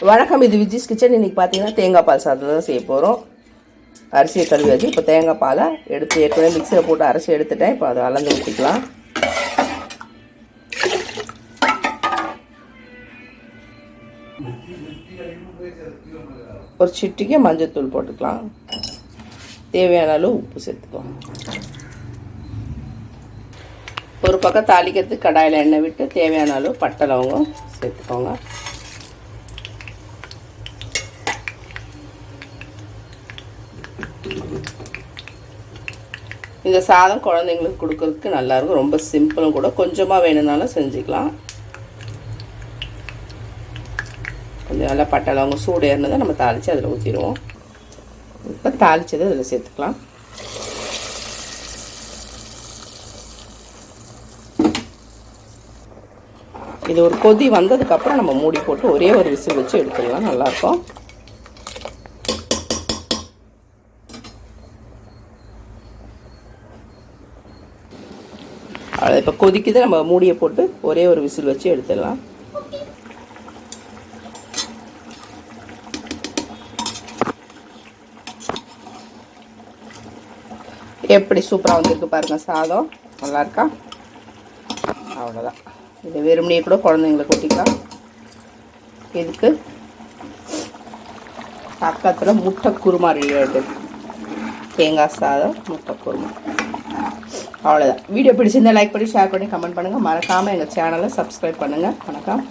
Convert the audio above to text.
வணக்கம், இது விஜிஸ் கிச்சன். இன்றைக்கி பார்த்தீங்கன்னா தேங்காய் பால் சாதம் தான் செய்ய போகிறோம். அரிசியை கழுவி வச்சு இப்போ தேங்காய் பாலை எடுத்து ஏற்கனவே மிக்சியில் போட்டு அரைச்சி எடுத்துட்டேன். இப்போ அதை அளந்து ஊற்றிக்கலாம். ஒரு சிட்டிக்கு மஞ்சள் போட்டுக்கலாம். தேவையான அளவு உப்பு சேர்த்துக்கலாம். ஒரு பக்கம் தாளிக்கிறதுக்கு கடாயில் எண்ணெய் விட்டு தேவையான அளவு பட்டை லவங்கம் சேர்த்துக்கோங்க. இந்த சாதம் குழந்தைங்களுக்கு கொடுக்கறதுக்கு நல்லாயிருக்கும். ரொம்ப சிம்பிளும் கூட. கொஞ்சமாக வேணும்னாலும் செஞ்சுக்கலாம். கொஞ்சம் நல்லா பட்டை லவங்கம் சூடு ஏறினதை நம்ம தாளித்து அதில் ஊற்றிடுவோம். இப்போ தாளித்ததை அதில் சேர்த்துக்கலாம். இது ஒரு கொதி வந்ததுக்கப்புறம் நம்ம மூடி போட்டு ஒரே ஒரு விசில் வச்சு எடுத்துடலாம். நல்லாயிருக்கும். அது இப்போ கொதிக்குது. நம்ம மூடியை போட்டு ஒரே ஒரு விசில் வச்சு எடுத்துடலாம். எப்படி சூப்பராக வந்திருக்கு பாருங்கள் சாதம். நல்லாயிருக்கா? அவ்வளோதான். இது வெறுமனையே கூட குழந்தைங்களை கொட்டிக்கலாம். இதுக்கு பக்கத்தில் முட்டை குருமா ரெடி ஆகிட்டு. தேங்காய் சாதம், முட்டை குருமா. அவ்வளோதான். வீடியோ பிடிச்சிருந்தால் லைக் பண்ணி ஷேர் பண்ணி கமெண்ட் பண்ணுங்கள். மறக்காமல் எங்கள் சேனலை சப்ஸ்கிரைப் பண்ணுங்கள். வணக்கம்.